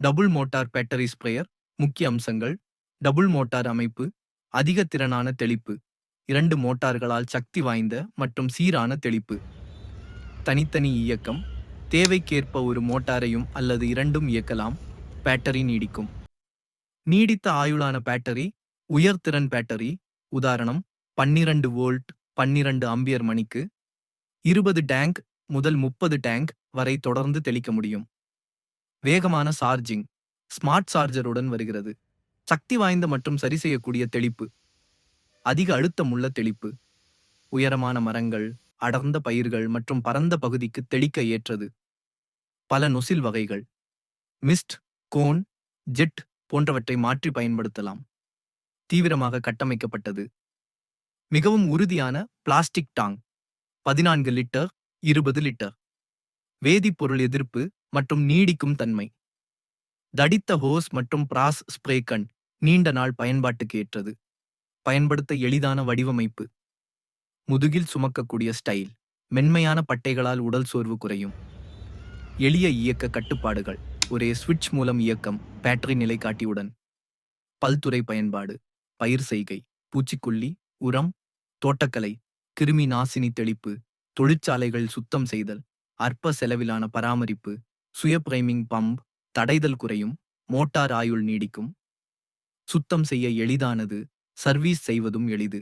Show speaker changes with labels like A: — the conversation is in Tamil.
A: Double motor battery sprayer. முக்கிய அம்சங்கள்: டபுள் மோட்டார் அமைப்பு, அதிக திறனான தெளிப்பு, 2 மோட்டார்களால் சக்தி வாய்ந்த மற்றும் சீரான தெளிப்பு. தனித்தனி இயக்கம், தேவைக்கேற்ப ஒரு மோட்டாரையும் அல்லது இரண்டும் இயக்கலாம். பேட்டரி நீடிக்கும். நீடித்த ஆயுளான பேட்டரி. உயர்திறன் பேட்டரி, உதாரணம் 12 வோல்ட் 12 ஆம்பியர் மணிக்கு 20 டேங்க் முதல் 30 டேங்க் வரை தொடர்ந்து தெளிக்க முடியும். வேகமான சார்ஜிங், ஸ்மார்ட் சார்ஜருடன் வருகிறது. சக்தி வாய்ந்த மற்றும் சரிசெய்யக்கூடிய தெளிப்பு, அதிக அழுத்தமுள்ள தெளிப்பு, உயரமான மரங்கள், அடர்ந்த பயிர்கள் மற்றும் பரந்த பகுதிக்கு தெளிக்க ஏற்றது. பல நொசில் வகைகள், மிஸ்ட், கோன், ஜெட் போன்றவற்றை மாற்றி பயன்படுத்தலாம். தீவிரமாக கட்டமைக்கப்பட்டது. மிகவும் உறுதியான பிளாஸ்டிக் டாங், 14 லிட்டர் 20 லிட்டர். வேதிப்பொருள் எதிர்ப்பு மற்றும் நீடிக்கும் தன்மை. தடித்த ஹோஸ் மற்றும் பிராஸ் ஸ்ப்ரே கன், நீண்ட நாள் பயன்பாட்டுக்கு ஏற்றது. பயன்படுத்த எளிதான வடிவமைப்பு. முதுகில் சுமக்கக்கூடிய ஸ்டைல், மென்மையான பட்டைகளால் உடல் சோர்வு குறையும். எளிய இயக்க கட்டுப்பாடுகள், ஒரே ஸ்விட்ச் மூலம் இயக்கம், பேட்டரி நிலைக்காட்டியுடன். பல்துறை பயன்பாடு, பயிர் செய்கை, பூச்சிக்கொல்லி, உரம், தோட்டக்கலை, கிருமி நாசினி தெளிப்பு, தொழிற்சாலைகள் சுத்தம் செய்தல், அற்ப செலவிலான பராமரிப்பு, சுய பிரைமிங் பம்ப், தடைதல் குறையும், மோட்டார் ஆயுள் நீடிக்கும். சுத்தம் செய்ய எளிதானது, சர்வீஸ் செய்வதும் எளிது.